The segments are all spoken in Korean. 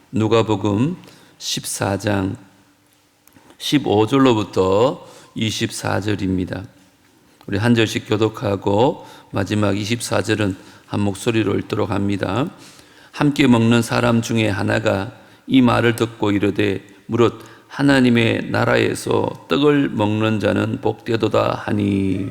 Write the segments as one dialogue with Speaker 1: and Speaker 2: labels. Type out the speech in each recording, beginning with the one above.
Speaker 1: 누가복음 14장 15절로부터 24절입니다. 우리 한 절씩 교독하고 마지막 24절은 한 목소리로 읽도록 합니다. 함께 먹는 사람 중에 하나가 이 말을 듣고 이르되 무릇 하나님의 나라에서 떡을 먹는 자는 복되도다 하니,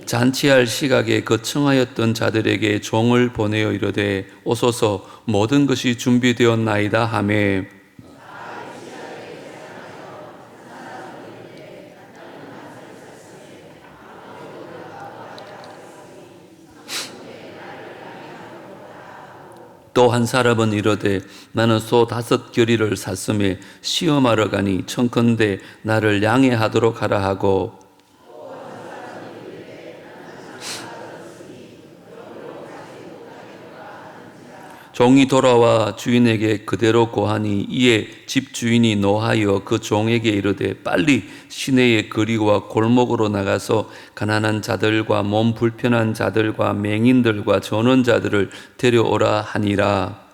Speaker 1: 잔치할 시각에 그 청하였던 자들에게 종을 보내어 이르되 오소서 모든 것이 준비되었나이다 하매, 또 한 사람은 이르되 나는 소 5겨리를 샀음에 시험하러 가니 청컨대 나를 양해하도록 하라 하고, 종이 돌아와 주인에게 그대로 고하니 이에 집주인이 노하여 그 종에게 이르되 빨리 시내의 거리와 골목으로 나가서 가난한 자들과 몸 불편한 자들과 맹인들과 전원자들을 데려오라 하니라.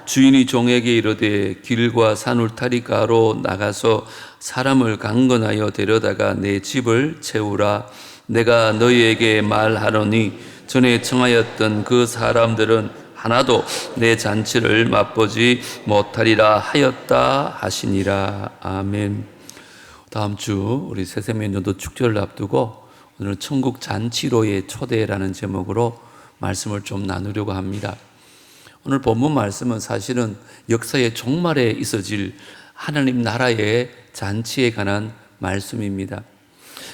Speaker 1: 주인이 종에게 이르되 길과 산 울타리가로 나가서 사람을 강건하여 데려다가 내 집을 채우라. 내가 너희에게 말하노니 전에 청하였던 그 사람들은 하나도 내 잔치를 맛보지 못하리라 하였다 하시니라. 아멘. 다음 주 우리 새세면연도 축제를 앞두고 오늘 천국 잔치로의 초대라는 제목으로 말씀을 좀 나누려고 합니다. 오늘 본문 말씀은 사실은 역사의 종말에 있어질 하나님 나라의 잔치에 관한 말씀입니다.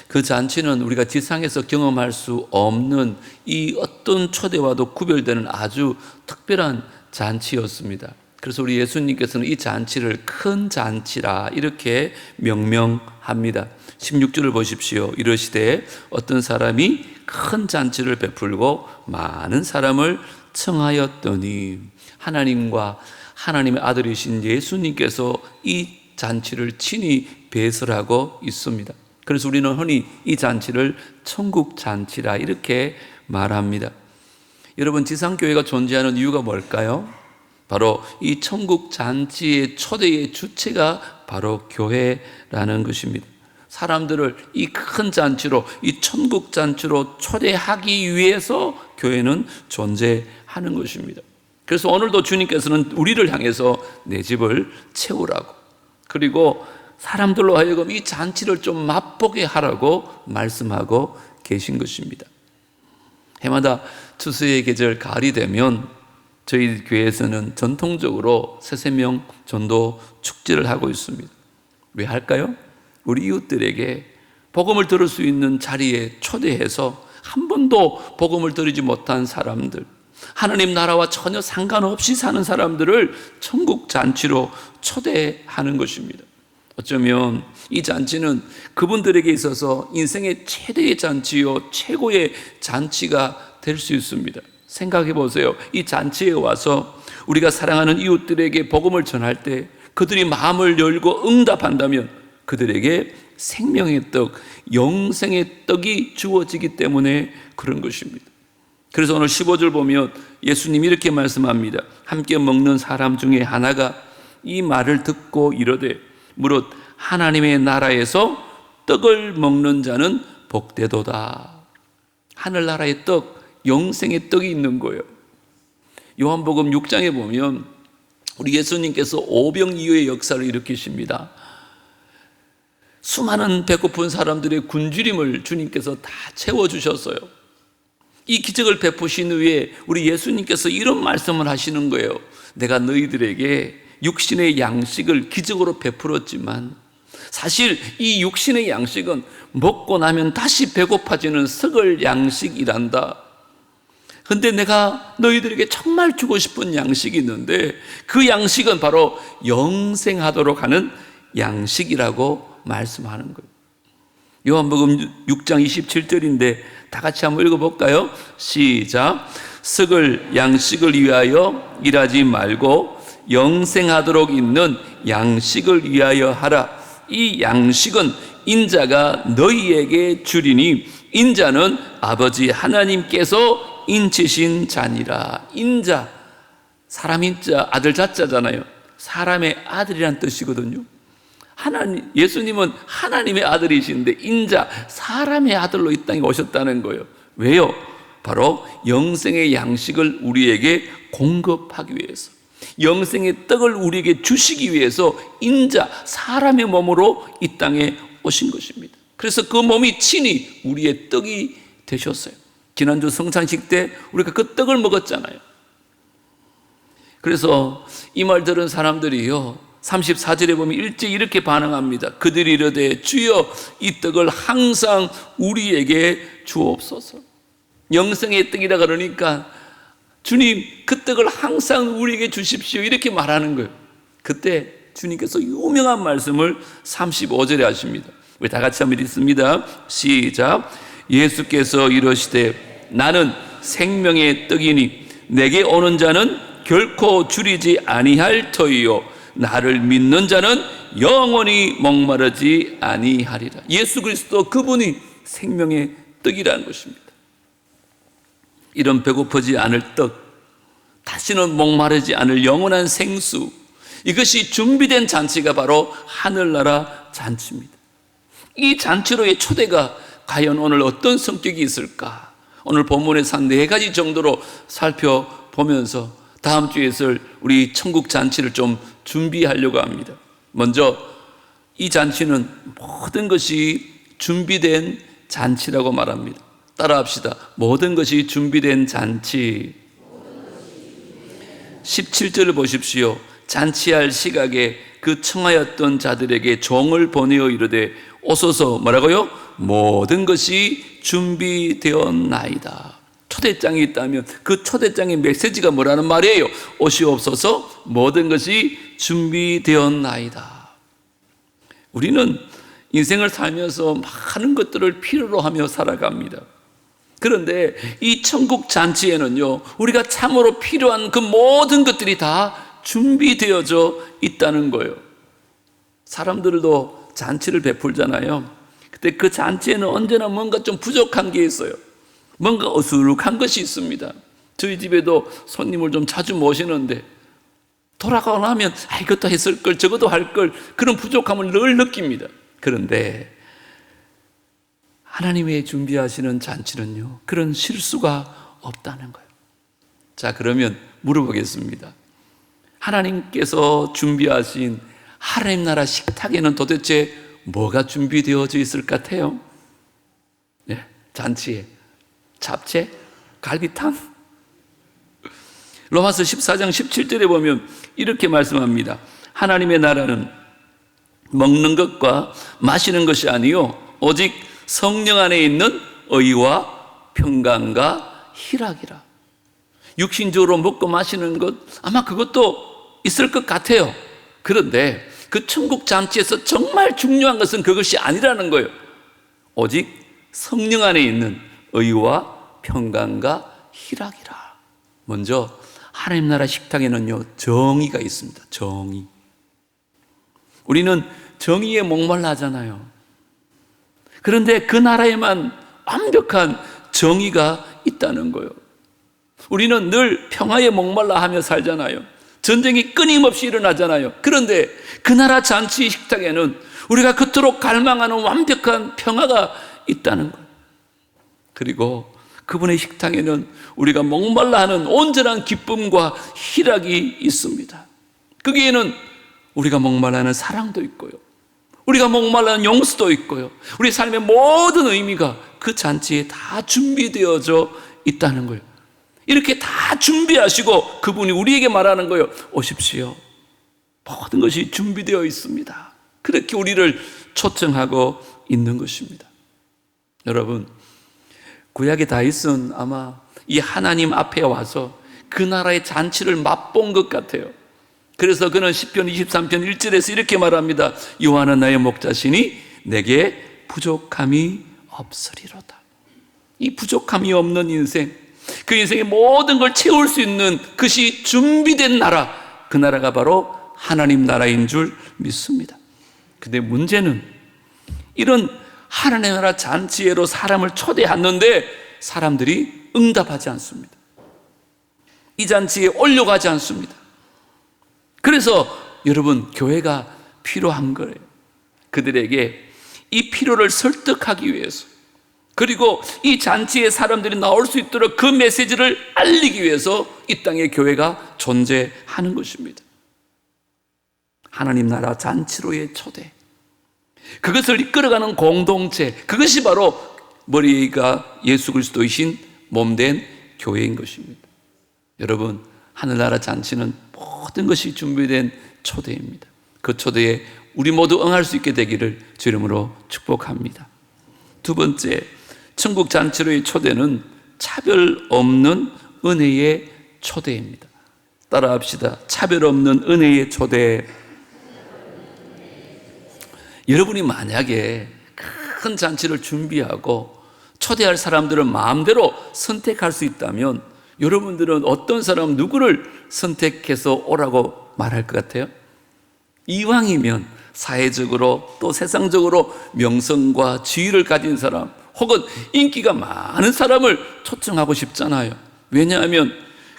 Speaker 1: 그 잔치는 우리가 지상에서 경험할 수 없는 이 어떤 초대와도 구별되는 아주 특별한 잔치였습니다. 그래서 우리 예수님께서는 이 잔치를 큰 잔치라 이렇게 명명합니다. 16절을 보십시오. 이르시되 어떤 사람이 큰 잔치를 베풀고 많은 사람을 청하였더니, 하나님과 하나님의 아들이신 예수님께서 이 잔치를 친히 배설하고 있습니다. 그래서 우리는 흔히 이 잔치를 천국 잔치라 이렇게 말합니다. 여러분, 지상교회가 존재하는 이유가 뭘까요? 바로 이 천국 잔치의 초대의 주체가 바로 교회라는 것입니다. 사람들을 이 큰 잔치로, 이 천국 잔치로 초대하기 위해서 교회는 존재하는 것입니다. 그래서 오늘도 주님께서는 우리를 향해서 내 집을 채우라고, 그리고 사람들로 하여금 이 잔치를 좀 맛보게 하라고 말씀하고 계신 것입니다. 해마다 추수의 계절 가을이 되면 저희 교회에서는 전통적으로 새세명 전도 축제를 하고 있습니다. 왜 할까요? 우리 이웃들에게 복음을 들을 수 있는 자리에 초대해서 한 번도 복음을 들으지 못한 사람들, 하나님 나라와 전혀 상관없이 사는 사람들을 천국 잔치로 초대하는 것입니다. 어쩌면 이 잔치는 그분들에게 있어서 인생의 최대의 잔치요, 최고의 잔치가 될 수 있습니다. 생각해 보세요. 이 잔치에 와서 우리가 사랑하는 이웃들에게 복음을 전할 때 그들이 마음을 열고 응답한다면 그들에게 생명의 떡, 영생의 떡이 주어지기 때문에 그런 것입니다. 그래서 오늘 15절 보면 예수님이 이렇게 말씀합니다. 함께 먹는 사람 중에 하나가 이 말을 듣고 이르되 무릇 하나님의 나라에서 떡을 먹는 자는 복되도다. 하늘나라의 떡, 영생의 떡이 있는 거예요. 요한복음 6장에 보면 우리 예수님께서 오병이어의 역사를 일으키십니다. 수많은 배고픈 사람들의 굶주림을 주님께서 다 채워주셨어요. 이 기적을 베푸신 후에 우리 예수님께서 이런 말씀을 하시는 거예요. 내가 너희들에게 육신의 양식을 기적으로 베풀었지만 사실 이 육신의 양식은 먹고 나면 다시 배고파지는 썩을 양식이란다. 근데 내가 너희들에게 정말 주고 싶은 양식이 있는데 그 양식은 바로 영생하도록 하는 양식이라고 말씀하는 거예요. 요한복음 6장 27절인데 다 같이 한번 읽어볼까요? 시작. 썩을 양식을 위하여 일하지 말고 영생하도록 있는 양식을 위하여 하라. 이 양식은 인자가 너희에게 주리니 인자는 아버지 하나님께서 인치신 자니라. 인자, 사람 인자, 아들 자자잖아요. 사람의 아들이란 뜻이거든요. 예수님은 하나님의 아들이신데 인자, 사람의 아들로 이 땅에 오셨다는 거예요. 왜요? 바로 영생의 양식을 우리에게 공급하기 위해서, 영생의 떡을 우리에게 주시기 위해서 인자, 사람의 몸으로 이 땅에 오신 것입니다. 그래서 그 몸이 친히 우리의 떡이 되셨어요. 지난주 성찬식 때 우리가 그 떡을 먹었잖아요. 그래서 이 말 들은 사람들이요, 34절에 보면 일찍 이렇게 반응합니다. 그들이 이르되 주여 이 떡을 항상 우리에게 주옵소서. 영생의 떡이라 그러니까 주님 그 떡을 항상 우리에게 주십시오 이렇게 말하는 거예요. 그때 주님께서 유명한 말씀을 35절에 하십니다. 우리 다 같이 한번 읽습니다. 시작. 예수께서 이르시되 나는 생명의 떡이니 내게 오는 자는 결코 줄이지 아니할 터이요 나를 믿는 자는 영원히 목마르지 아니하리라. 예수 그리스도 그분이 생명의 떡이라는 것입니다. 이런 배고프지 않을 떡, 다시는 목마르지 않을 영원한 생수, 이것이 준비된 잔치가 바로 하늘나라 잔치입니다. 이 잔치로의 초대가 과연 오늘 어떤 성격이 있을까? 오늘 본문에서 한 4가지 정도로 살펴보면서 다음 주에 있을 우리 천국 잔치를 좀 준비하려고 합니다. 먼저 이 잔치는 모든 것이 준비된 잔치라고 말합니다. 따라합시다. 모든 것이 준비된 잔치. 17절을 보십시오. 잔치할 시각에 그 청하였던 자들에게 종을 보내어 이르되 오소서 뭐라고요? 모든 것이 준비되었나이다. 초대장이 있다면 그 초대장의 메시지가 뭐라는 말이에요? 오시옵소서 모든 것이 준비되었나이다. 우리는 인생을 살면서 많은 것들을 필요로 하며 살아갑니다. 그런데 이 천국 잔치에는요, 우리가 참으로 필요한 그 모든 것들이 다 준비되어져 있다는 거예요. 사람들도 잔치를 베풀잖아요. 그때 그 잔치에는 언제나 뭔가 좀 부족한 게 있어요. 뭔가 어수룩한 것이 있습니다. 저희 집에도 손님을 좀 자주 모시는데 돌아가고 나면 이것도 했을 걸, 저것도 할 걸, 그런 부족함을 늘 느낍니다. 그런데 하나님의 준비하시는 잔치는요, 그런 실수가 없다는 거예요. 자, 그러면 물어보겠습니다. 하나님께서 준비하신 하나님 나라 식탁에는 도대체 뭐가 준비되어져 있을 것 같아요? 네, 잔치에 잡채, 갈비탕. 로마서 14장 17절에 보면 이렇게 말씀합니다. 하나님의 나라는 먹는 것과 마시는 것이 아니요 오직 성령 안에 있는 의와 평강과 희락이라. 육신적으로 먹고 마시는 것 아마 그것도 있을 것 같아요. 그런데 그 천국 잔치에서 정말 중요한 것은 그것이 아니라는 거예요. 오직 성령 안에 있는 의와 평강과 희락이라. 먼저 하나님 나라 식탁에는요 정의가 있습니다. 정의. 우리는 정의에 목말라 하잖아요. 그런데 그 나라에만 완벽한 정의가 있다는 거예요. 우리는 늘 평화에 목말라 하며 살잖아요. 전쟁이 끊임없이 일어나잖아요. 그런데 그 나라 잔치 식탁에는 우리가 그토록 갈망하는 완벽한 평화가 있다는 거예요. 그리고 그분의 식탁에는 우리가 목말라 하는 온전한 기쁨과 희락이 있습니다. 거기에는 우리가 목말라 하는 사랑도 있고요, 우리가 목말라 하는 용서도 있고요, 우리 삶의 모든 의미가 그 잔치에 다 준비되어져 있다는 거예요. 이렇게 다 준비하시고 그분이 우리에게 말하는 거예요. 오십시오. 모든 것이 준비되어 있습니다. 그렇게 우리를 초청하고 있는 것입니다. 여러분, 구약의 다윗은 아마 이 하나님 앞에 와서 그 나라의 잔치를 맛본 것 같아요. 그래서 그는 시편 23편 1절에서 이렇게 말합니다. 여호와는 나의 목자시니 내게 부족함이 없으리로다. 이 부족함이 없는 인생, 그 인생의 모든 걸 채울 수 있는 그것이 준비된 나라, 그 나라가 바로 하나님 나라인 줄 믿습니다. 근데 문제는 이런 하나님의 나라 잔치회로 사람을 초대했는데 사람들이 응답하지 않습니다. 이 잔치에 올려가지 않습니다. 그래서 여러분, 교회가 필요한 거예요. 그들에게 이 필요를 설득하기 위해서, 그리고 이 잔치에 사람들이 나올 수 있도록 그 메시지를 알리기 위해서 이 땅에 교회가 존재하는 것입니다. 하나님 나라 잔치로의 초대, 그것을 이끌어가는 공동체, 그것이 바로 머리가 예수 그리스도이신 몸된 교회인 것입니다. 여러분, 하늘나라 잔치는 모든 것이 준비된 초대입니다. 그 초대에 우리 모두 응할 수 있게 되기를 주 이름으로 축복합니다. 두 번째, 천국 잔치로의 초대는 차별 없는 은혜의 초대입니다. 따라합시다. 차별 없는 은혜의 초대. 여러분이 만약에 큰 잔치를 준비하고 초대할 사람들을 마음대로 선택할 수 있다면 여러분들은 어떤 사람, 누구를 선택해서 오라고 말할 것 같아요? 이왕이면 사회적으로 또 세상적으로 명성과 지위를 가진 사람, 혹은 인기가 많은 사람을 초청하고 싶잖아요. 왜냐하면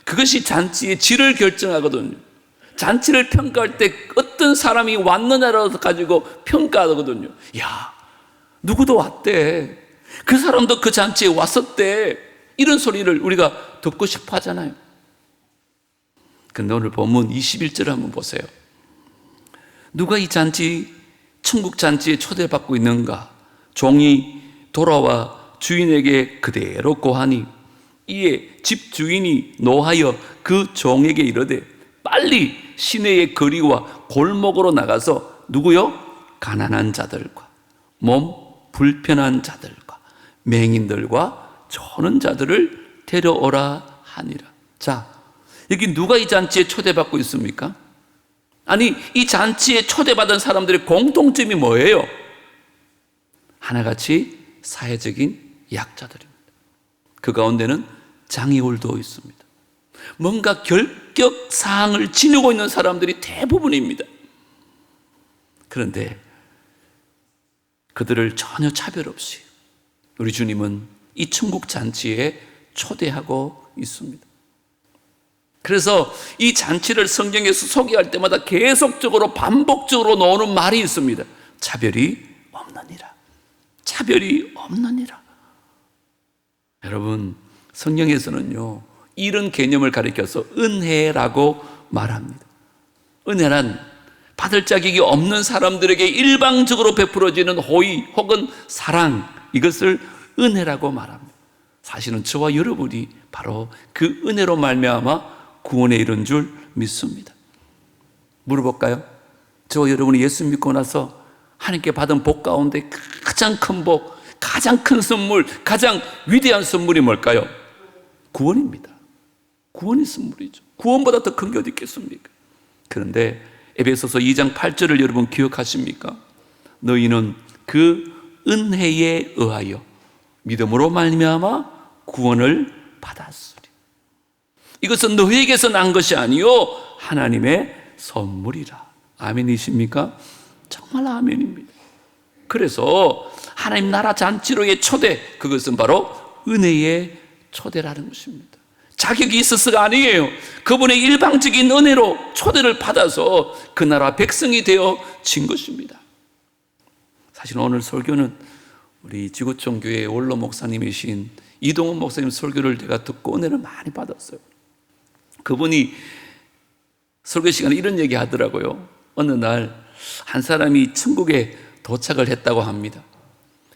Speaker 1: 그것이 잔치의 질을 결정하거든요. 잔치를 평가할 때 어떤 사람이 왔느냐를 가지고 평가하거든요. 야, 누구도 왔대, 그 사람도 그 잔치에 왔었대, 이런 소리를 우리가 듣고 싶어 하잖아요. 근데 오늘 본문 21절 한번 보세요. 누가 이 잔치, 천국 잔치에 초대받고 있는가? 종이 돌아와 주인에게 그대로 고하니 이에 집 주인이 노하여 그 종에게 이르되 빨리 시내의 거리와 골목으로 나가서 누구요? 가난한 자들과 몸 불편한 자들과 맹인들과 조는 자들을 데려오라 하니라. 자, 여기 누가 이 잔치에 초대받고 있습니까? 아니, 이 잔치에 초대받은 사람들의 공통점이 뭐예요? 하나같이 사회적인 약자들입니다. 그 가운데는 장애울도 있습니다. 뭔가 결격 사항을 지니고 있는 사람들이 대부분입니다. 그런데 그들을 전혀 차별 없이 우리 주님은 이 천국 잔치에 초대하고 있습니다. 그래서 이 잔치를 성경에서 소개할 때마다 계속적으로 반복적으로 나오는 말이 있습니다. 차별이 없느니라. 차별이 없느니라. 여러분, 성경에서는요, 이런 개념을 가리켜서 은혜라고 말합니다. 은혜란 받을 자격이 없는 사람들에게 일방적으로 베풀어지는 호의 혹은 사랑, 이것을 은혜라고 말합니다. 사실은 저와 여러분이 바로 그 은혜로 말미암아 구원에 이른 줄 믿습니다. 물어볼까요? 저와 여러분이 예수 믿고 나서 하나님께 받은 복 가운데 가장 큰 복, 가장 큰 선물, 가장 위대한 선물이 뭘까요? 구원입니다. 구원이 선물이죠. 구원보다 더 큰 게 어디 있겠습니까? 그런데 에베소서 2장 8절을 여러분 기억하십니까? 너희는 그 은혜에 의하여 믿음으로 말미암아 구원을 받았으리. 이것은 너희에게서 난 것이 아니요 하나님의 선물이라. 아멘이십니까? 정말 아멘입니다. 그래서 하나님 나라 잔치로의 초대, 그것은 바로 은혜의 초대라는 것입니다. 자격이 있어서가 아니에요. 그분의 일방적인 은혜로 초대를 받아서 그 나라 백성이 되어진 것입니다. 사실 오늘 설교는 우리 지구촌 교회 원로 목사님이신 이동훈 목사님 설교를 제가 듣고 은혜를 많이 받았어요. 그분이 설교 시간에 이런 얘기 하더라고요. 어느 날 한 사람이 천국에 도착을 했다고 합니다.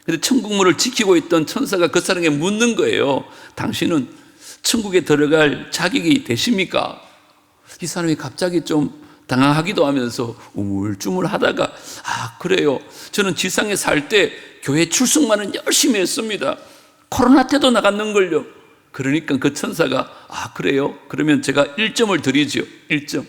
Speaker 1: 근데 천국문을 지키고 있던 천사가 그 사람에게 묻는 거예요. 당신은 천국에 들어갈 자격이 되십니까? 이 사람이 갑자기 좀 당황하기도 하면서 우물쭈물 하다가, 아, 그래요. 저는 지상에 살 때 교회 출석만은 열심히 했습니다. 코로나 때도 나갔는걸요. 그러니까 그 천사가, 아, 그래요? 그러면 제가 1점을 드리죠. 1점.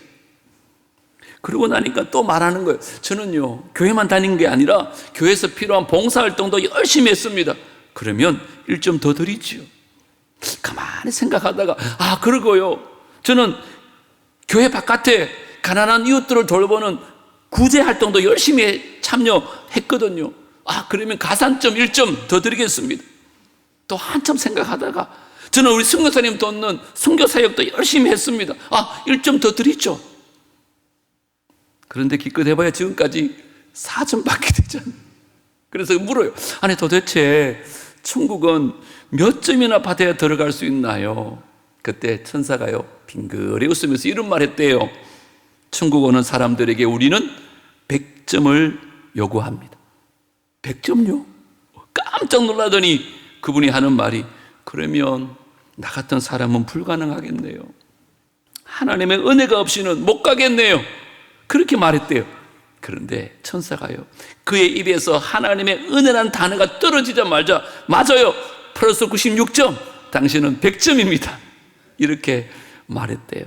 Speaker 1: 그러고 나니까 또 말하는 거예요. 저는요, 교회만 다닌 게 아니라 교회에서 필요한 봉사활동도 열심히 했습니다. 그러면 1점 더 드리지요. 가만히 생각하다가, 아, 그러고요, 저는 교회 바깥에 가난한 이웃들을 돌보는 구제 활동도 열심히 참여했거든요. 그러면 가산점 1점 더 드리겠습니다. 또 한참 생각하다가 저는 우리 선교사님 돕는 선교사역도 열심히 했습니다. 1점 더 드리죠. 그런데 기껏 해봐야 지금까지 4점밖에 되지 않아요. 그래서 물어요. 아니 도대체 천국은 몇 점이나 받아야 들어갈 수 있나요? 그때 천사가요 빙그레 웃으면서 이런 말 했대요. 천국 오는 사람들에게 우리는 100점을 요구합니다. 100점요? 깜짝 놀라더니 그분이 하는 말이 그러면 나 같은 사람은 불가능하겠네요. 하나님의 은혜가 없이는 못 가겠네요. 그렇게 말했대요. 그런데 천사가요 그의 입에서 하나님의 은혜란 단어가 떨어지자마자 맞아요. 플러스 96점. 당신은 100점입니다. 이렇게 말했대요.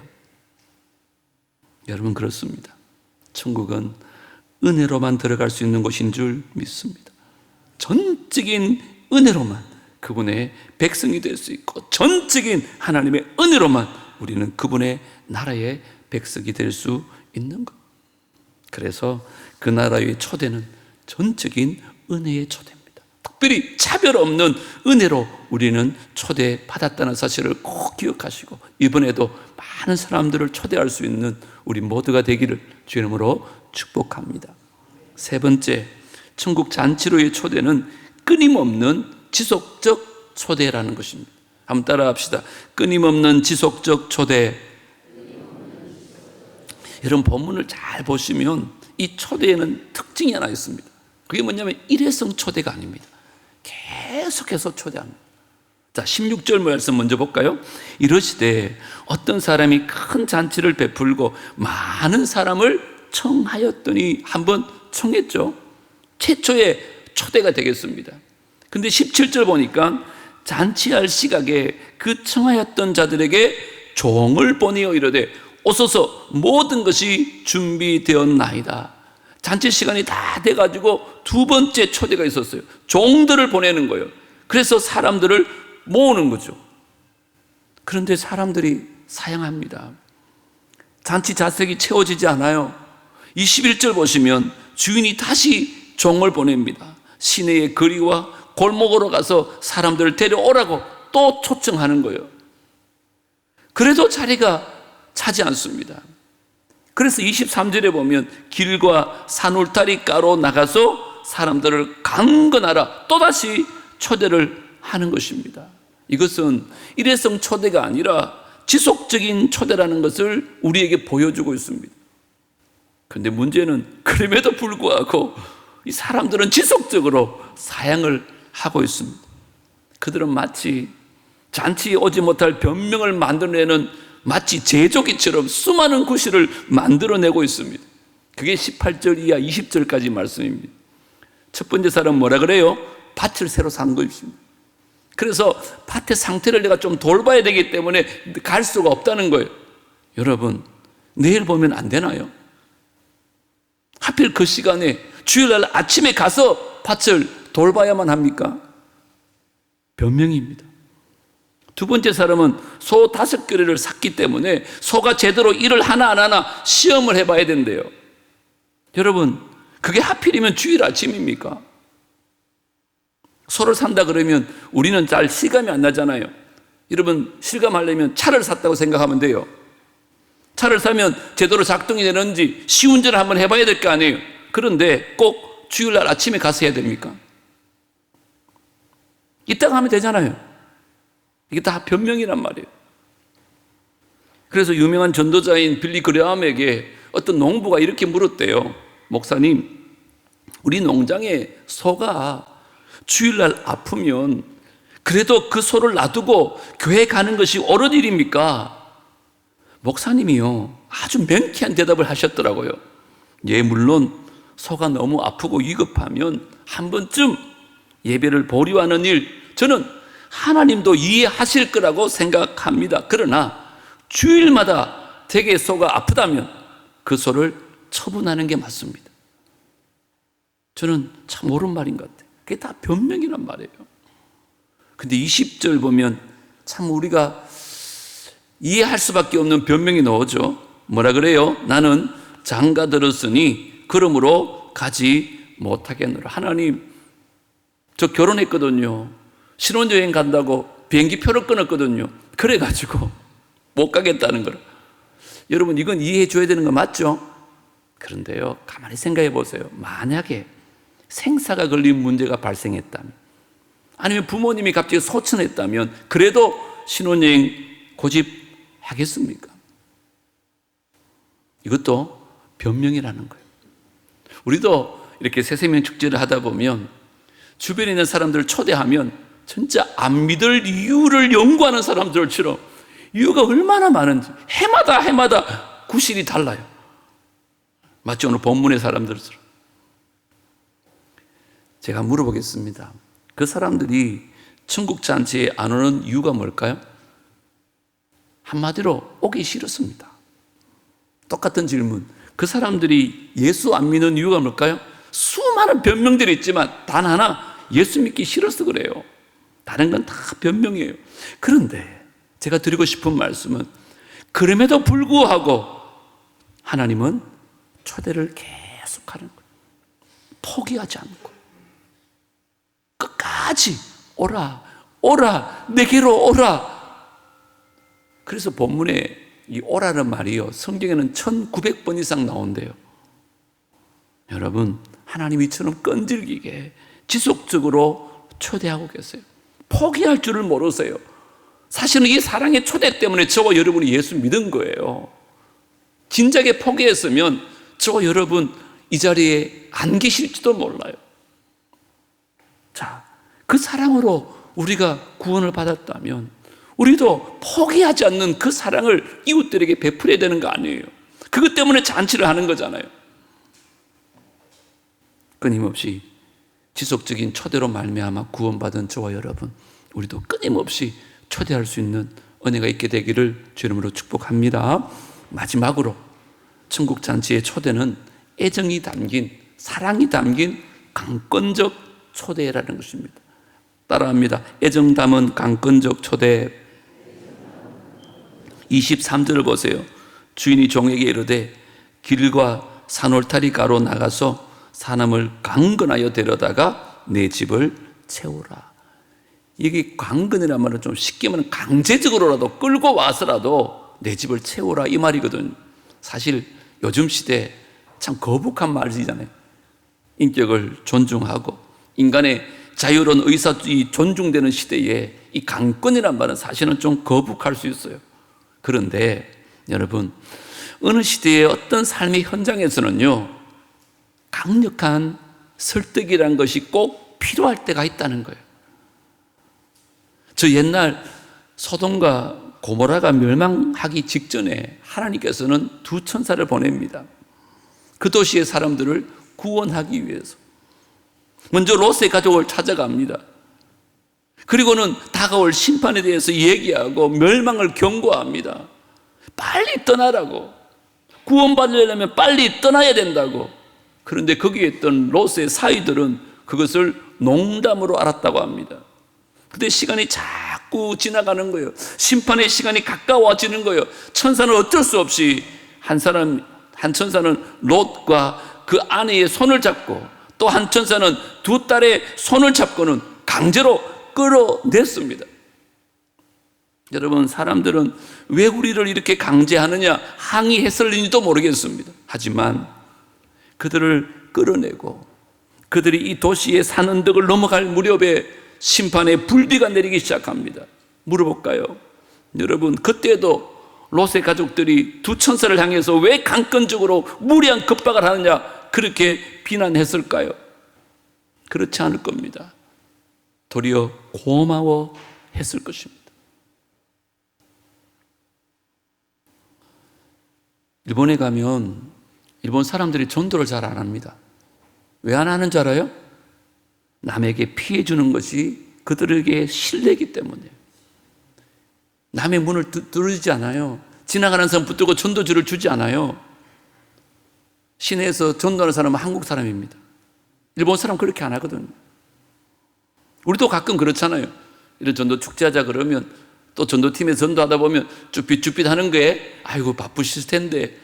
Speaker 1: 여러분 그렇습니다. 천국은 은혜로만 들어갈 수 있는 곳인 줄 믿습니다. 전적인 은혜로만 그분의 백성이 될 수 있고 전적인 하나님의 은혜로만 우리는 그분의 나라의 백성이 될 수 있는 것. 그래서 그 나라의 초대는 전적인 은혜의 초대입니다. 특별히 차별 없는 은혜로 우리는 초대받았다는 사실을 꼭 기억하시고 이번에도 많은 사람들을 초대할 수 있는 우리 모두가 되기를 주의 이름으로 축복합니다. 세 번째, 천국 잔치로의 초대는 끊임없는 지속적 초대라는 것입니다. 한번 따라 합시다. 끊임없는 지속적 초대. 여러분 본문을 잘 보시면 이 초대에는 특징이 하나 있습니다. 그게 뭐냐면 일회성 초대가 아닙니다. 계속해서 초대합니다. 자, 16절 말씀 먼저 볼까요? 이러시되 어떤 사람이 큰 잔치를 베풀고 많은 사람을 청하였더니 한번 청했죠. 최초의 초대가 되겠습니다. 근데 17절 보니까 잔치할 시각에 그 청하였던 자들에게 종을 보내어 이르되 오소서 모든 것이 준비되었나이다. 잔치 시간이 다 돼가지고 두 번째 초대가 있었어요. 종들을 보내는 거예요. 그래서 사람들을 모으는 거죠. 그런데 사람들이 사양합니다. 잔치 좌석이 채워지지 않아요. 21절 보시면 주인이 다시 종을 보냅니다. 시내의 거리와 골목으로 가서 사람들을 데려오라고 또 초청하는 거예요. 그래도 자리가 차지 않습니다. 그래서 23절에 보면 길과 산울타리가로 나가서 사람들을 강건하라 또다시 초대를 하는 것입니다. 이것은 일회성 초대가 아니라 지속적인 초대라는 것을 우리에게 보여주고 있습니다. 그런데 문제는 그럼에도 불구하고 이 사람들은 지속적으로 사양을 하고 있습니다. 그들은 마치 잔치에 오지 못할 변명을 만들어내는 마치 제조기처럼 수많은 구실을 만들어내고 있습니다. 그게 18절 이하 20절까지 말씀입니다. 첫 번째 사람은 뭐라 그래요? 밭을 새로 산 것입니다. 그래서 밭의 상태를 내가 좀 돌봐야 되기 때문에 갈 수가 없다는 거예요. 여러분 내일 보면 안 되나요? 하필 그 시간에 주일날 아침에 가서 밭을 돌봐야만 합니까? 변명입니다. 두 번째 사람은 소 5개를 샀기 때문에 소가 제대로 일을 하나 안 하나 시험을 해봐야 된대요. 여러분 그게 하필이면 주일 아침입니까? 소를 산다 그러면 우리는 잘 실감이 안 나잖아요. 여러분 실감하려면 차를 샀다고 생각하면 돼요. 차를 사면 제대로 작동이 되는지 시운전을 한번 해봐야 될 거 아니에요. 그런데 꼭 주일날 아침에 가서 해야 됩니까? 이따가 하면 되잖아요. 이게 다 변명이란 말이에요. 그래서 유명한 전도자인 빌리 그레함에게 어떤 농부가 이렇게 물었대요. 목사님, 우리 농장에 소가 주일날 아프면 그래도 그 소를 놔두고 교회 가는 것이 옳은 일입니까? 목사님이요 아주 명쾌한 대답을 하셨더라고요. 예, 물론 소가 너무 아프고 위급하면 한 번쯤 예배를 보류하는 일 저는 하나님도 이해하실 거라고 생각합니다. 그러나 주일마다 대개 소가 아프다면 그 소를 처분하는 게 맞습니다. 저는 참 옳은 말인 것 같아요. 그게 다 변명이란 말이에요. 근데 20절 보면 참 우리가 이해할 수밖에 없는 변명이 나오죠. 뭐라 그래요? 나는 장가 들었으니 그러므로 가지 못하겠노라. 하나님, 저 결혼했거든요. 신혼여행 간다고 비행기 표를 끊었거든요. 그래가지고 못 가겠다는 거라. 여러분, 이건 이해해 줘야 되는 거 맞죠? 그런데요, 가만히 생각해 보세요. 만약에 생사가 걸린 문제가 발생했다면, 아니면 부모님이 갑자기 소천했다면, 그래도 신혼여행 고집하겠습니까? 이것도 변명이라는 거예요. 우리도 이렇게 새세명 축제를 하다 보면 주변에 있는 사람들을 초대하면 진짜 안 믿을 이유를 연구하는 사람들처럼 이유가 얼마나 많은지 해마다 구실이 달라요. 마치 오늘 본문의 사람들처럼. 제가 물어보겠습니다. 그 사람들이 천국 잔치에 안 오는 이유가 뭘까요? 한마디로 오기 싫었습니다. 똑같은 질문. 그 사람들이 예수 안 믿는 이유가 뭘까요? 수많은 변명들이 있지만 단 하나, 예수 믿기 싫어서 그래요. 다른 건 다 변명이에요. 그런데 제가 드리고 싶은 말씀은, 그럼에도 불구하고 하나님은 초대를 계속하는 거예요. 포기하지 않고 끝까지 오라, 내게로 오라. 그래서 본문에 이 오라는 말이요, 성경에는 1900번 이상 나온대요. 여러분, 하나님이 이처럼 끈질기게 지속적으로 초대하고 계세요. 포기할 줄을 모르세요. 사실은 이 사랑의 초대 때문에 저와 여러분이 예수 믿은 거예요. 진작에 포기했으면 저와 여러분 이 자리에 안 계실지도 몰라요. 자, 그 사랑으로 우리가 구원을 받았다면 우리도 포기하지 않는 그 사랑을 이웃들에게 베풀어야 되는 거 아니에요. 그것 때문에 잔치를 하는 거잖아요. 끊임없이 지속적인 초대로 말미암아 구원받은 저와 여러분, 우리도 끊임없이 초대할 수 있는 은혜가 있게 되기를 주 이름으로 축복합니다. 마지막으로 천국 잔치의 초대는 애정이 담긴, 사랑이 담긴 강권적 초대라는 것입니다. 따라합니다. 애정 담은 강권적 초대. 23절을 보세요. 주인이 종에게 이르되 길과 산울타리 가로 나가서 사람을 강건하여 데려다가 내 집을 채우라. 이게 강건이란 말은 좀 쉽게 말하면 강제적으로라도 끌고 와서라도 내 집을 채우라, 이 말이거든요. 사실 요즘 시대에 참 거북한 말이잖아요. 인격을 존중하고 인간의 자유로운 의사주의 존중되는 시대에 이 강권이란 말은 사실은 좀 거북할 수 있어요. 그런데 여러분, 어느 시대의 어떤 삶의 현장에서는요, 강력한 설득이라는 것이 꼭 필요할 때가 있다는 거예요. 저 옛날 소돔과 고모라가 멸망하기 직전에 하나님께서는 두 천사를 보냅니다. 그 도시의 사람들을 구원하기 위해서. 먼저 롯의 가족을 찾아갑니다. 그리고는 다가올 심판에 대해서 얘기하고 멸망을 경고합니다. 빨리 떠나라고. 구원받으려면 빨리 떠나야 된다고. 그런데 거기에 있던 롯의 사위들은 그것을 농담으로 알았다고 합니다. 그때 시간이 자꾸 지나가는 거예요. 심판의 시간이 가까워지는 거예요. 천사는 어쩔 수 없이 한 천사는 롯과 그 아내의 손을 잡고, 또 한 천사는 두 딸의 손을 잡고는 강제로 끌어냈습니다. 여러분, 사람들은 왜 우리를 이렇게 강제하느냐 항의했을는지도 모르겠습니다. 하지만 그들을 끌어내고 그들이 이 도시의 산언덕을 넘어갈 무렵에 심판의 불비가 내리기 시작합니다. 물어볼까요? 여러분, 그때도 롯의 가족들이 두 천사를 향해서 왜 강권적으로 무리한 겁박을 하느냐 그렇게 비난했을까요? 그렇지 않을 겁니다. 도리어 고마워했을 것입니다. 일본에 가면 일본 사람들이 전도를 잘 안 합니다. 왜 안 하는 줄 알아요? 남에게 피해 주는 것이 그들에게 신뢰이기 때문이에요. 남의 문을 두드리지 않아요. 지나가는 사람 붙들고 전도주를 주지 않아요. 시내에서 전도하는 사람은 한국 사람입니다. 일본 사람 그렇게 안 하거든요. 우리도 가끔 그렇잖아요. 이런 전도 축제하자 그러면 또 전도팀에 전도하다 보면 쭈삣쭈삣 하는 거에 아이고 바쁘실 텐데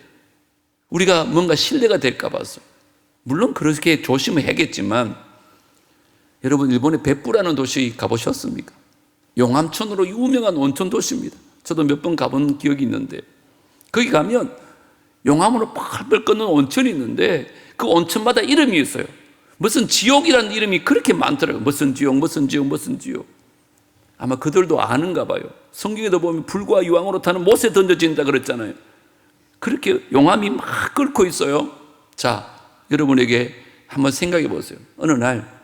Speaker 1: 우리가 뭔가 신뢰가 될까 봐서 물론 그렇게 조심을 해야겠지만, 여러분 일본의 베푸라는 도시 가보셨습니까? 용암천으로 유명한 온천 도시입니다. 저도 몇 번 가본 기억이 있는데, 거기 가면 용암으로 펄펄 끓는 온천이 있는데 그 온천마다 이름이 있어요. 무슨 지옥이라는 이름이 그렇게 많더라고요. 무슨 지옥, 무슨 지옥, 무슨 지옥. 아마 그들도 아는가 봐요. 성경에도 보면 불과 유황으로 타는 못에 던져진다 그랬잖아요. 그렇게 용암이 막 끓고 있어요. 자, 여러분에게 한번 생각해 보세요. 어느 날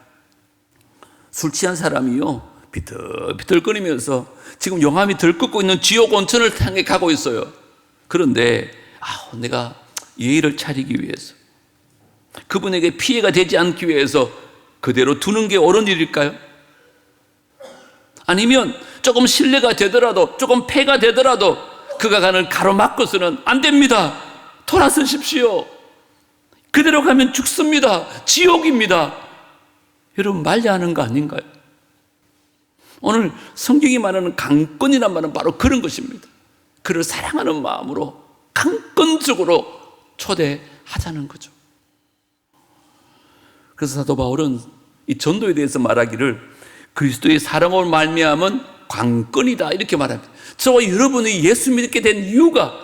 Speaker 1: 술 취한 사람이요, 비틀비틀거리면서 지금 용암이 들끓고 있는 지옥 온천을 향해 가고 있어요. 그런데 내가 예의를 차리기 위해서, 그분에게 피해가 되지 않기 위해서 그대로 두는 게 옳은 일일까요? 아니면 조금 신뢰가 되더라도, 조금 폐가 되더라도 그가 가는 가로막고서는 안 됩니다, 돌아서십시오, 그대로 가면 죽습니다, 지옥입니다, 여러분 말려야 하는 거 아닌가요? 오늘 성경이 말하는 강권이란 말은 바로 그런 것입니다. 그를 사랑하는 마음으로 강권적으로 초대하자는 거죠. 그래서 사도 바울은 이 전도에 대해서 말하기를 그리스도의 사랑으로 말미암은 강권이다 이렇게 말합니다. 저와 여러분이 예수 믿게 된 이유가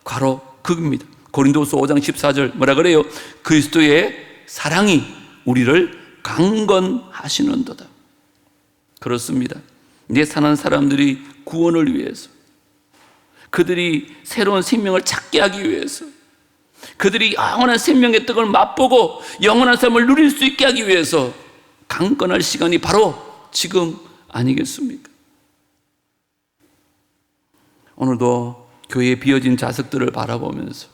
Speaker 1: 바로 그겁니다. 고린도서 5장 14절 뭐라 그래요? 그리스도의 사랑이 우리를 강건하시는도다. 그렇습니다. 이제 사는 사람들이 구원을 위해서, 그들이 새로운 생명을 찾게 하기 위해서, 그들이 영원한 생명의 떡을 맛보고 영원한 삶을 누릴 수 있게 하기 위해서 강건할 시간이 바로 지금 아니겠습니까? 오늘도 교회에 비어진 좌석들을 바라보면서,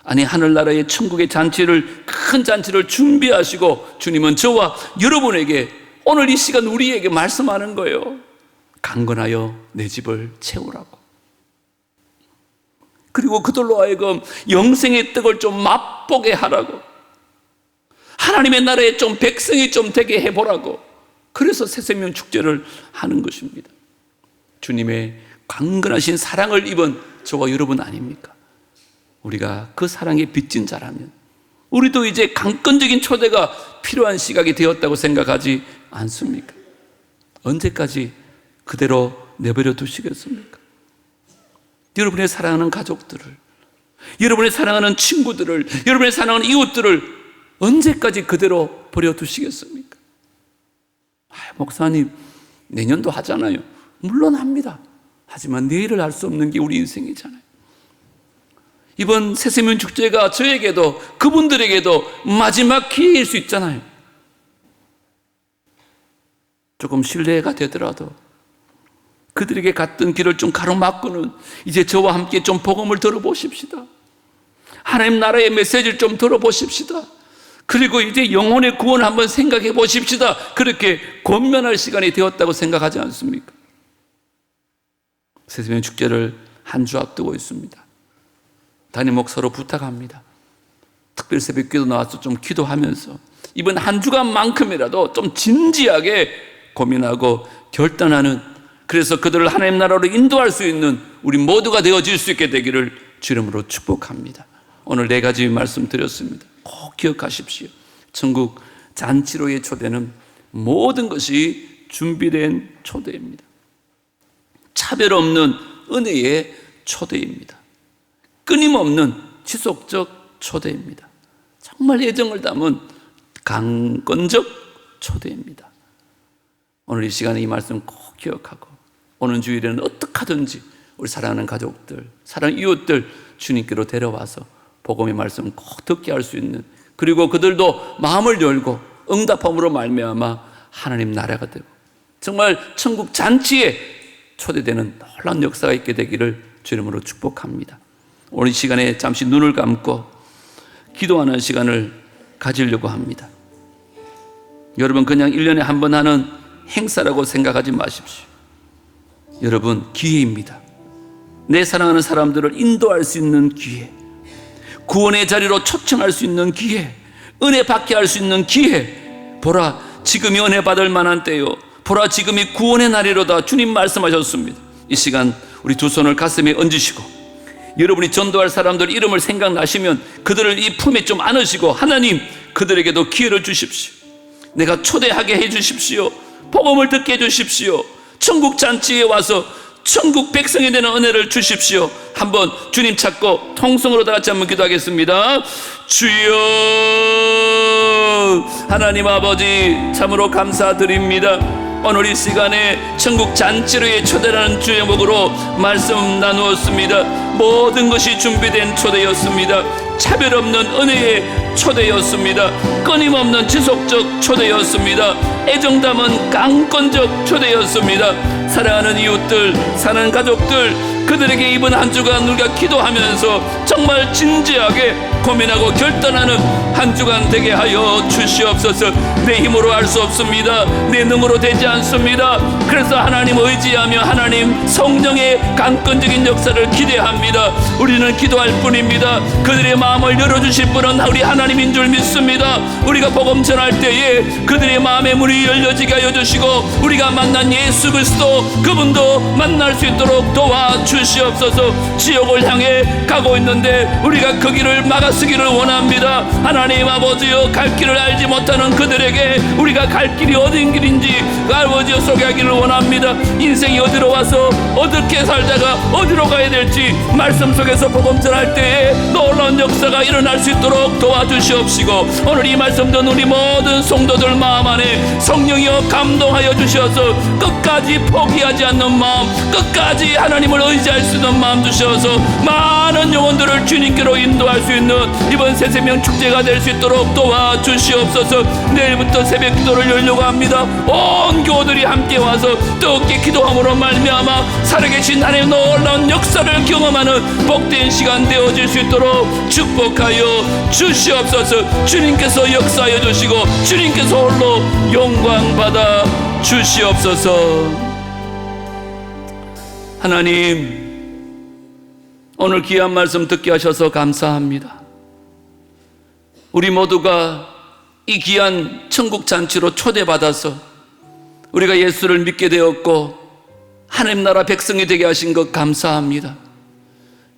Speaker 1: 아니 하늘나라의 천국의 잔치를, 큰 잔치를 준비하시고 주님은 저와 여러분에게 오늘 이 시간 우리에게 말씀하는 거예요. 강건하여 내 집을 채우라고. 그리고 그들로 하여금 영생의 떡을 좀 맛보게 하라고, 하나님의 나라에 좀 백성이 좀 되게 해보라고. 그래서 새생명 축제를 하는 것입니다. 주님의 강건하신 사랑을 입은 저와 여러분 아닙니까? 우리가 그 사랑에 빚진 자라면 우리도 이제 강건적인 초대가 필요한 시각이 되었다고 생각하지 않습니까? 언제까지 그대로 내버려 두시겠습니까? 여러분의 사랑하는 가족들을, 여러분의 사랑하는 친구들을, 여러분의 사랑하는 이웃들을 언제까지 그대로 버려두시겠습니까? 목사님 내년도 하잖아요. 물론 합니다. 하지만 내일을 알 수 없는 게 우리 인생이잖아요. 이번 새생명 축제가 저에게도 그분들에게도 마지막 기회일 수 있잖아요. 조금 신뢰가 되더라도 그들에게 갔던 길을 좀 가로막고는 이제 저와 함께 좀 복음을 들어보십시다. 하나님 나라의 메시지를 좀 들어보십시다. 그리고 이제 영혼의 구원을 한번 생각해 보십시다. 그렇게 권면할 시간이 되었다고 생각하지 않습니까? 새생명 축제를 한 주 앞두고 있습니다. 담임 목사로 부탁합니다. 특별 새벽기도 나와서 좀 기도하면서 이번 한 주간만큼이라도 좀 진지하게 고민하고 결단하는, 그래서 그들을 하나님 나라로 인도할 수 있는 우리 모두가 되어질 수 있게 되기를 주 이름으로 축복합니다. 오늘 4가지 말씀드렸습니다. 꼭 기억하십시오. 천국 잔치로의 초대는 모든 것이 준비된 초대입니다. 차별 없는 은혜의 초대입니다. 끊임없는 지속적 초대입니다. 정말 애정을 담은 강건적 초대입니다. 오늘 이 시간에 이 말씀 꼭 기억하고 오는 주일에는 어떻게 하든지 우리 사랑하는 가족들, 사랑하는 이웃들 주님께로 데려와서 복음의 말씀 꼭 듣게 할 수 있는, 그리고 그들도 마음을 열고 응답함으로 말미암아 하나님 나라가 되고 정말 천국 잔치에 초대되는 놀라운 역사가 있게 되기를 주 이름으로 축복합니다. 오늘 이 시간에 잠시 눈을 감고 기도하는 시간을 가지려고 합니다. 여러분 그냥 1년에 한 번 하는 행사라고 생각하지 마십시오. 여러분 기회입니다. 내 사랑하는 사람들을 인도할 수 있는 기회, 구원의 자리로 초청할 수 있는 기회, 은혜 받게 할 수 있는 기회. 보라 지금이 은혜 받을 만한 때요, 보라 지금이 구원의 날이로다 주님 말씀하셨습니다. 이 시간 우리 두 손을 가슴에 얹으시고 여러분이 전도할 사람들 이름을 생각나시면 그들을 이 품에 좀 안으시고, 하나님 그들에게도 기회를 주십시오. 내가 초대하게 해주십시오. 복음을 듣게 해주십시오. 천국 잔치에 와서 천국 백성이 되는 은혜를 주십시오. 한번 주님 찾고 통성으로 다 같이 한번 기도하겠습니다. 주여, 하나님 아버지 참으로 감사드립니다. 오늘 이 시간에 천국 잔치로의 초대라는 제목으로 말씀 나누었습니다. 모든 것이 준비된 초대였습니다. 차별 없는 은혜의 초대였습니다. 끊임없는 지속적 초대였습니다. 애정 담은 강권적 초대였습니다. 사랑하는 이웃들, 사는 가족들, 그들에게 이번 한 주간 우리가 기도하면서 정말 진지하게 고민하고 결단하는 한 주간 되게 하여 주시옵소서. 내 힘으로 할 수 없습니다. 내 능으로 되지 않습니다. 그래서 하나님 의지하며 하나님 성령의 강권적인 역사를 기대합니다. 우리는 기도할 뿐입니다. 그들의 마음을 열어주실 분은 우리 하나님인 줄 믿습니다. 우리가 복음 전할 때에 그들의 마음의 문이 열려지게 하여 주시고, 우리가 만난 예수 그리스도 그분도 만날 수 있도록 도와주시옵소서. 지옥을 향해 가고 있는데 우리가 그 길을 막아서기를 원합니다. 하나님 아버지여, 갈 길을 알지 못하는 그들에게 우리가 갈 길이 어딘 길인지 아버지여 소개하기를 원합니다. 인생이 어디로 와서 어떻게 살다가 어디로 가야 될지 말씀 속에서 복음 전할 때에 놀라운 역사가 일어날 수 있도록 도와주시옵시고, 오늘 이 말씀 듣는 우리 모든 성도들 마음 안에 성령이여 감동하여 주셔서 끝까지 포기하지 않는 마음, 끝까지 하나님을 의지할 수 있는 마음 주셔서 많은 영혼들을 주님께로 인도할 수 있는 이번 새세명 축제가 될 수 있도록 도와주시옵소서. 내일부터 새벽 기도를 열려고 합니다. 온 교우들이 함께 와서 뜨겁게 기도함으로 말미암아 살아계신 하나님의 놀라운 역사를 경험하는 복된 시간 되어질 수 있도록 축복하여 주시옵소서. 주님께서 역사하여 주시고 주님께서 홀로 영광 받아 주시옵소서. 하나님, 오늘 귀한 말씀 듣게 하셔서 감사합니다. 우리 모두가 이 귀한 천국 잔치로 초대받아서 우리가 예수를 믿게 되었고 하나님 나라 백성이 되게 하신 것 감사합니다.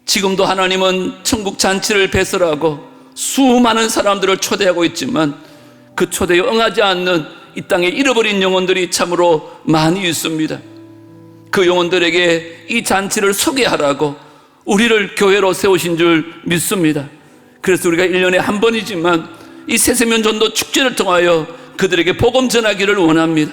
Speaker 1: 지금도 하나님은 천국 잔치를 배설하고 수많은 사람들을 초대하고 있지만 그 초대에 응하지 않는 이 땅에 잃어버린 영혼들이 참으로 많이 있습니다. 그 영혼들에게 이 잔치를 소개하라고 우리를 교회로 세우신 줄 믿습니다. 그래서 우리가 1년에 한 번이지만 이 새세면 전도 축제를 통하여 그들에게 복음 전하기를 원합니다.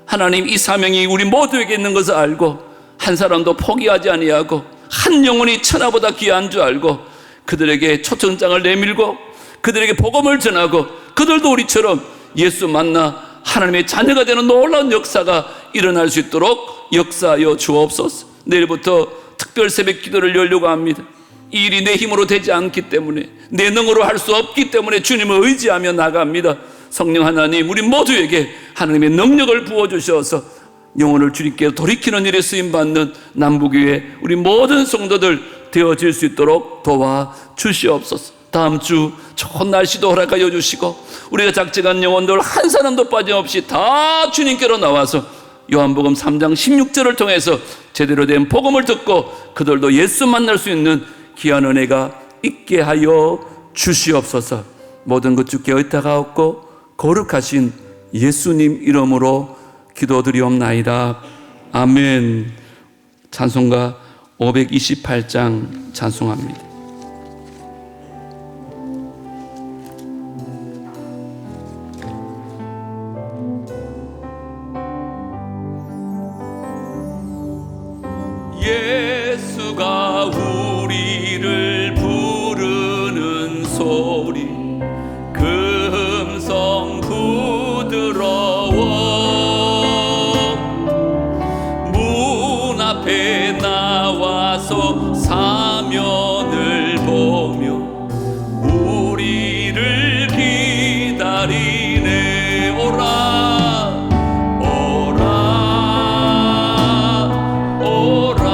Speaker 1: 하나님, 이 사명이 우리 모두에게 있는 것을 알고 한 사람도 포기하지 아니하고 한 영혼이 천하보다 귀한 줄 알고 그들에게 초청장을 내밀고 그들에게 복음을 전하고 그들도 우리처럼 예수 만나 하나님의 자녀가 되는 놀라운 역사가 일어날 수 있도록 역사하여 주옵소서. 내일부터 특별 새벽 기도를 열려고 합니다. 이 일이 내 힘으로 되지 않기 때문에, 내 능으로 할 수 없기 때문에 주님을 의지하며 나갑니다. 성령 하나님, 우리 모두에게 하나님의 능력을 부어주셔서 영혼을 주님께 돌이키는 일에 쓰임받는 남북교회 우리 모든 성도들 되어질 수 있도록 도와주시옵소서. 다음 주 좋은 날씨도 허락하여 주시고 우리가 작정한 영혼들 한 사람도 빠짐없이 다 주님께로 나와서 요한복음 3장 16절을 통해서 제대로 된 복음을 듣고 그들도 예수 만날 수 있는 귀한 은혜가 있게 하여 주시옵소서. 모든 것 주께 의탁하옵고 거룩하신 예수님 이름으로 기도드리옵나이다. 아멘. 찬송가 528장 찬송합니다. 예수가 우리를 부르는 소리 그 음성 부드러워 문 앞에 나와서 사면을 보며 우리를 기다리네. 오라 오라 오라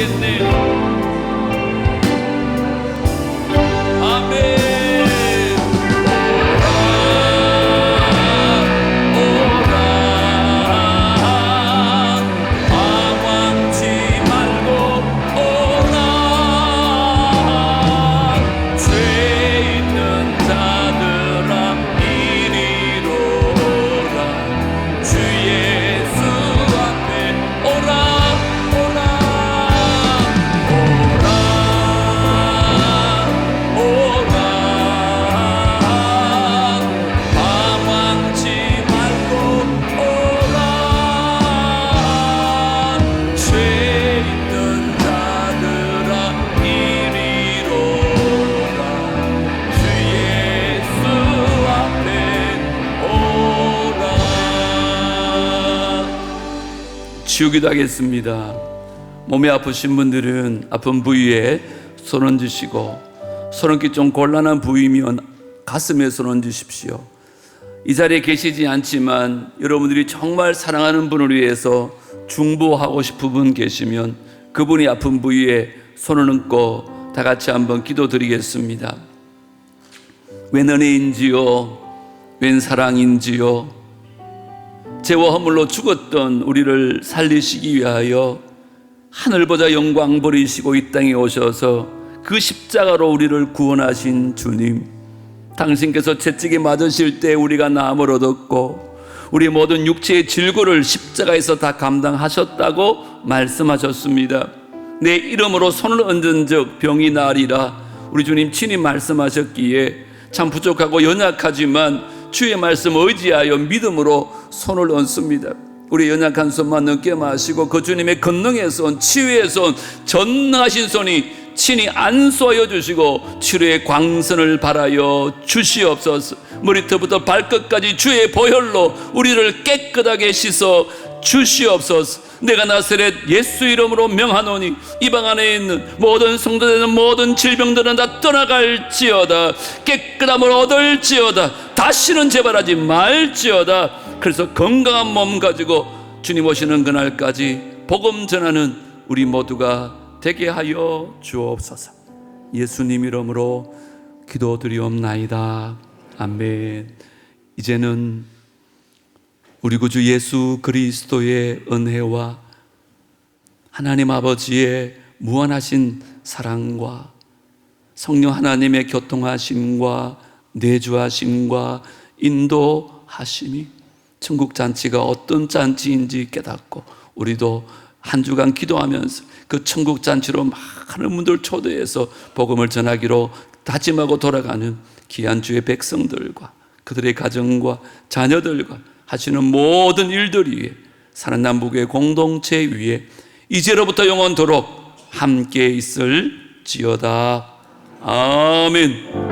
Speaker 1: 되겠네. 아멘. 치우기도 하겠습니다. 몸이 아프신 분들은 아픈 부위에 손 얹으시고, 손 얹기 좀 곤란한 부위면 가슴에 손 얹으십시오. 이 자리에 계시지 않지만 여러분들이 정말 사랑하는 분을 위해서 중보하고 싶은 분 계시면 그분이 아픈 부위에 손을 얹고 다 같이 한번 기도드리겠습니다. 웬 은혜인지요, 웬 사랑인지요. 죄와 허물로 죽었던 우리를 살리시기 위하여 하늘보다 영광 버리시고 이 땅에 오셔서 그 십자가로 우리를 구원하신 주님, 당신께서 채찍에 맞으실 때 우리가 나음을 얻었고 우리 모든 육체의 질고를 십자가에서 다 감당하셨다고 말씀하셨습니다. 내 이름으로 손을 얹은 즉 병이 나으리라 우리 주님 친히 말씀하셨기에 참 부족하고 연약하지만 주의 말씀 의지하여 믿음으로 손을 얹습니다. 우리 연약한 손만 넘게 마시고 그 주님의 권능의 손, 치유의 손, 전능하신 손이 친히 안수하여 주시고 치료의 광선을 발하여 주시옵소서. 머리털부터 발끝까지 주의 보혈로 우리를 깨끗하게 씻어 주시옵소서. 내가 나사렛 예수 이름으로 명하노니 이방 안에 있는 모든 성도되는 모든 질병들은 다 떠나갈지어다. 깨끗함을 얻을지어다. 다시는 재발하지 말지어다. 그래서 건강한 몸 가지고 주님 오시는 그날까지 복음 전하는 우리 모두가 되게 하여 주옵소서. 예수님 이름으로 기도드리옵나이다. 아멘. 이제는 우리 구주 예수 그리스도의 은혜와 하나님 아버지의 무한하신 사랑과 성령 하나님의 교통하심과 내주하심과 인도하심이 천국 잔치가 어떤 잔치인지 깨닫고 우리도 한 주간 기도하면서 그 천국 잔치로 많은 분들 초대해서 복음을 전하기로 다짐하고 돌아가는 귀한 주의 백성들과 그들의 가정과 자녀들과 하시는 모든 일들 위에 사는 남북의 공동체 위에 이제로부터 영원토록 함께 있을지어다. 아멘.